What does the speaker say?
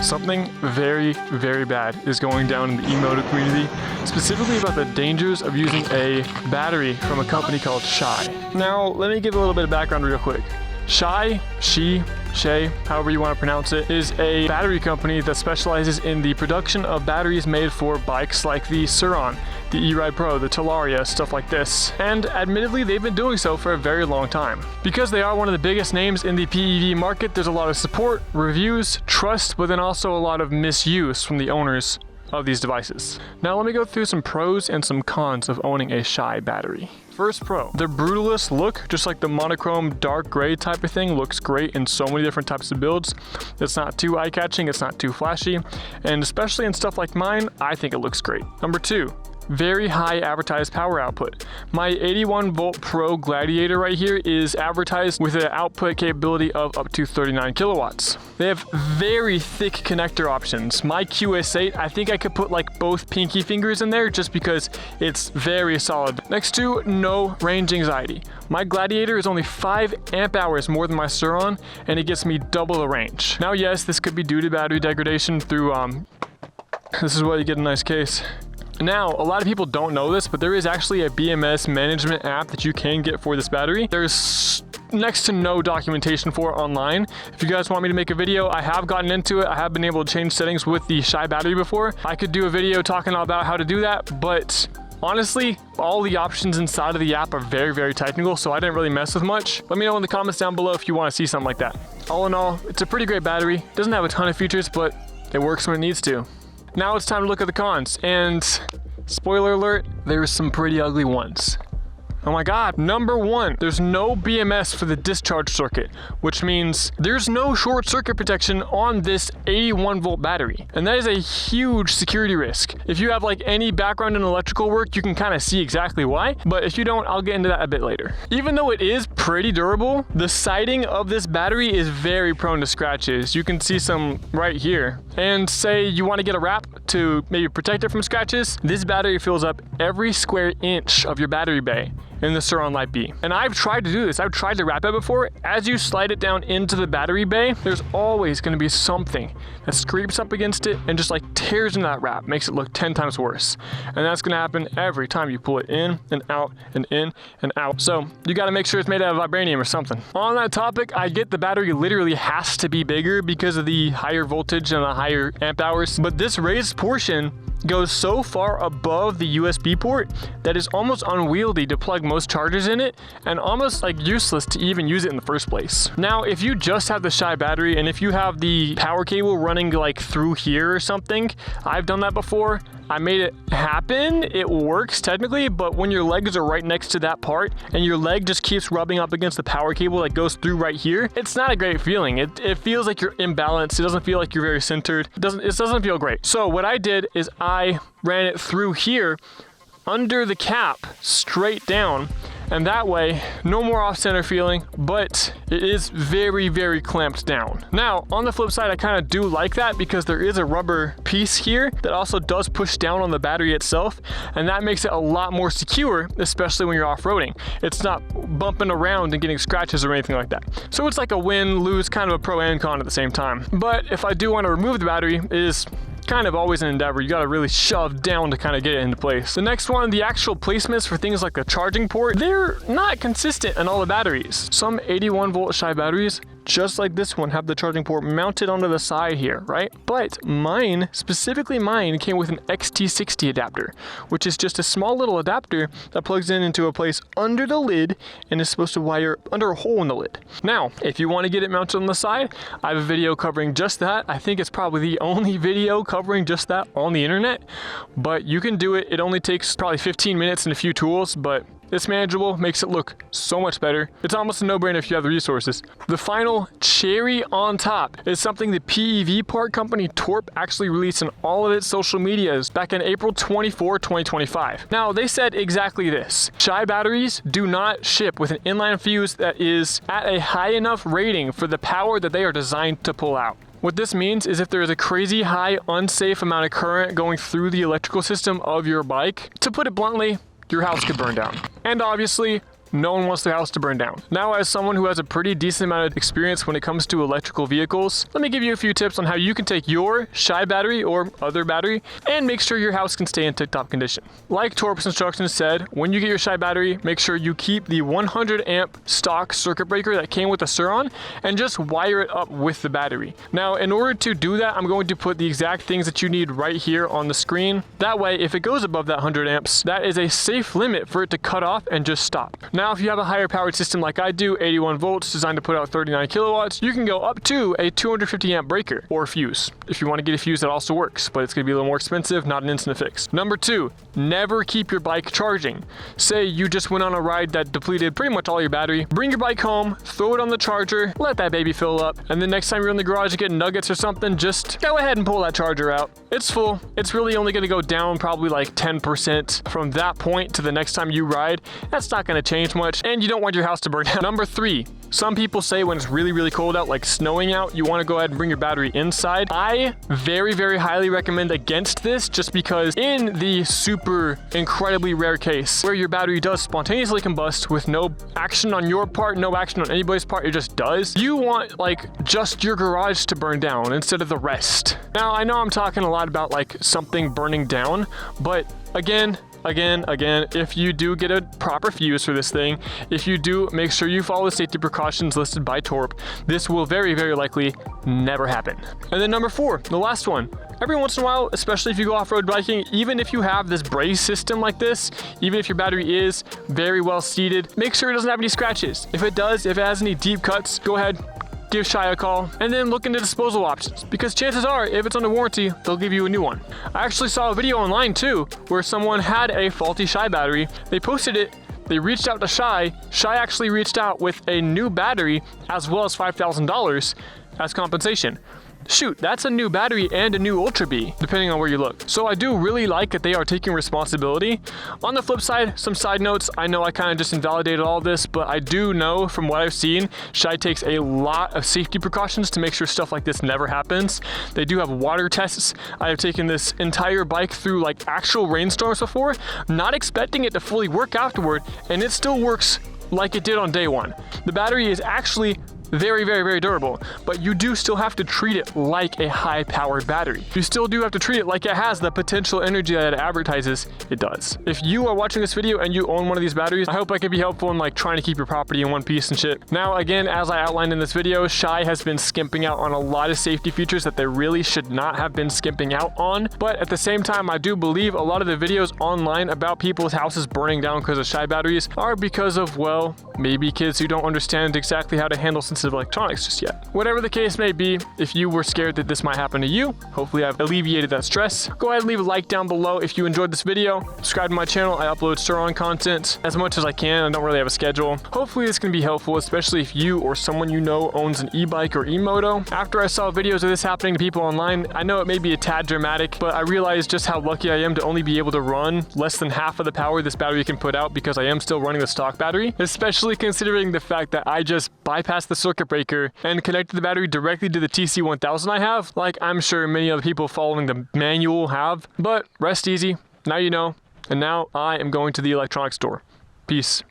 something very, very bad is going down in the e-motor community, specifically about the dangers of using a battery from a company called Shy. Now, let me give a little bit of background real quick. Shy, Shay, however you want to pronounce it, is a battery company that specializes in the production of batteries made for bikes like the Sur-Ron, the E-Ride Pro, the Talaria, stuff like this. And admittedly, they've been doing so for a very long time. Because they are one of the biggest names in the PEV market, there's a lot of support, reviews, trust, but then also a lot of misuse from the owners of these devices. Now let me go through some pros and some cons of owning a Shy battery. First pro, the brutalist look, just like the monochrome dark gray type of thing, looks great in so many different types of builds. It's not too eye-catching, it's not too flashy, and especially in stuff like mine, I think it looks great. Number two, very high advertised power output. My 81 volt Pro Gladiator right here is advertised with an output capability of up to 39 kilowatts. They have very thick connector options. My QS8, I think I could put like both pinky fingers in there just because it's very solid. Next to, no range anxiety. My Gladiator is only 5 amp hours more than my Sur-Ron, and it gets me double the range. Now yes, this could be due to battery degradation through, this is why you get a nice case. Now, a lot of people don't know this, but there is actually a BMS management app that you can get for this battery. There's next to no documentation for it online. If you guys want me to make a video, I have gotten into it. I have been able to change settings with the Shy battery before. I could do a video talking about how to do that, but honestly, all the options inside of the app are very, very technical, so I didn't really mess with much. Let me know in the comments down below if you want to see something like that. All in all, it's a pretty great battery. Doesn't have a ton of features, but it works when it needs to. Now it's time to look at the cons, and spoiler alert, there's some pretty ugly ones. Oh my god. Number one, there's no BMS for the discharge circuit, which means there's no short circuit protection on this 81 volt battery. And that is a huge security risk. If you have like any background in electrical work, you can kind of see exactly why, but if you don't, I'll get into that a bit later. Even though it is pretty durable, the siding of this battery is very prone to scratches. You can see some right here. And say you want to get a wrap to maybe protect it from scratches, this battery fills up every square inch of your battery bay in the Sur-Ron Lite B. And I've tried to do this. I've tried to wrap it before. As you slide it down into the battery bay, there's always going to be something that scrapes up against it and just like tears into that wrap, makes it look 10 times worse. And that's going to happen every time you pull it in and out and in and out. So you got to make sure it's made out of vibranium or something. On that topic, I get the battery literally has to be bigger because of the higher voltage and the higher amp hours, but this raised portion goes so far above the USB port that it's almost unwieldy to plug most chargers in it and almost like useless to even use it in the first place. Now, if you just have the Shy battery and if you have the power cable running like through here or something, I've done that before. I made it happen. It works technically, but when your legs are right next to that part and your leg just keeps rubbing up against the power cable that goes through right here, it's not a great feeling. It feels like you're imbalanced. It doesn't feel like you're very centered. It doesn't feel great. So what I did is I ran it through here under the cap straight down, and that way no more off-center feeling, but it is very, very clamped down. Now on the flip side, I kind of do like that because there is a rubber piece here that also does push down on the battery itself, and that makes it a lot more secure, especially when you're off-roading. It's not bumping around and getting scratches or anything like that. So it's like a win-lose, kind of a pro and con at the same time. But if I do want to remove the battery, it is kind of always an endeavor. You got to really shove down to kind of get it into place. The next one, the actual placements for things like the charging port, they're not consistent in all the batteries. Some 81 volt Shy batteries, just like this one, have the charging port mounted onto the side here, right? But mine, specifically mine, came with an XT60 adapter, which is just a small little adapter that plugs into a place under the lid and is supposed to wire under a hole in the lid. Now, if you want to get it mounted on the side, I have a video covering just that. I think it's probably the only video covering just that on the internet, but you can do it. It only takes probably 15 minutes and a few tools, but it's manageable, makes it look so much better. It's almost a no-brainer if you have the resources. The final cherry on top is something the PEV part company Torp actually released in all of its social medias back in April 24, 2025. Now, they said exactly this. Shy batteries do not ship with an inline fuse that is at a high enough rating for the power that they are designed to pull out. What this means is if there is a crazy high, unsafe amount of current going through the electrical system of your bike, to put it bluntly, your house could burn down. And obviously, no one wants their house to burn down. Now, as someone who has a pretty decent amount of experience when it comes to electrical vehicles, let me give you a few tips on how you can take your Shy battery or other battery and make sure your house can stay in tip-top condition. Like Torp's instructions said, when you get your Shy battery, make sure you keep the 100 amp stock circuit breaker that came with the Sur and just wire it up with the battery. Now, in order to do that, I'm going to put the exact things that you need right here on the screen. That way, if it goes above that 100 amps, that is a safe limit for it to cut off and just stop. Now, if you have a higher powered system like I do, 81 volts designed to put out 39 kilowatts, you can go up to a 250 amp breaker or fuse. If you want to get a fuse, that also works, but it's going to be a little more expensive, not an instant fix. Number 2, never keep your bike charging. Say you just went on a ride that depleted pretty much all your battery. Bring your bike home, throw it on the charger, let that baby fill up, and then next time you're in the garage getting nuggets or something, just go ahead and pull that charger out. It's full. It's really only going to go down probably like 10% from that point to the next time you ride. That's not going to change much, and you don't want your house to burn down. Number 3, some people say when it's really, really cold out, like snowing out, you want to go ahead and bring your battery inside. I very, very highly recommend against this, just because in the super incredibly rare case where your battery does spontaneously combust with no action on your part, no action on anybody's part, it just does, you want like just your garage to burn down instead of the rest. Now, I know I'm talking a lot about like something burning down, but again, if you do get a proper fuse for this thing, if you do make sure you follow the safety precautions listed by Torp, this will very, very likely never happen. And then number 4, the last one. Every once in a while, especially if you go off-road biking, even if you have this brace system like this, even if your battery is very well seated, make sure it doesn't have any scratches. If it does, if it has any deep cuts, go ahead, give Shy a call, and then look into disposal options, because chances are, if it's under warranty, they'll give you a new one. I actually saw a video online too, where someone had a faulty Shy battery. They posted it, they reached out to Shy. Shy actually reached out with a new battery as well as $5,000 as compensation. Shoot, that's a new battery and a new Ultra B, depending on where you look. So I do really like that they are taking responsibility. On the flip side, some side notes, I know I kind of just invalidated all this, but I do know from what I've seen, Shy takes a lot of safety precautions to make sure stuff like this never happens. They do have water tests. I have taken this entire bike through like actual rainstorms before, not expecting it to fully work afterward, and it still works like it did on day one. The battery is actually very, very, very durable, but you do still have to treat it like a high-powered battery. You still do have to treat it like it has the potential energy that it advertises it does. If you are watching this video and you own one of these batteries, I hope I could be helpful in like trying to keep your property in one piece and shit. Now, again, as I outlined in this video, Shy has been skimping out on a lot of safety features that they really should not have been skimping out on, but at the same time, I do believe a lot of the videos online about people's houses burning down because of Shy batteries are because of, well, maybe kids who don't understand exactly how to handle sensitive electronics just yet. Whatever the case may be, if you were scared that this might happen to you, hopefully I've alleviated that stress. Go ahead and leave a like down below if you enjoyed this video. Subscribe to my channel. I upload Sur content as much as I can. I don't really have a schedule. Hopefully this can be helpful, especially if you or someone you know owns an e-bike or e-moto. After I saw videos of this happening to people online, I know it may be a tad dramatic, but I realized just how lucky I am to only be able to run less than half of the power this battery can put out, because I am still running the stock battery, especially considering the fact that I just bypassed the circuit breaker and connected the battery directly to the TC1000 I have, like I'm sure many other people following the manual have. But rest easy, now you know, and now I am going to the electronics store. Peace.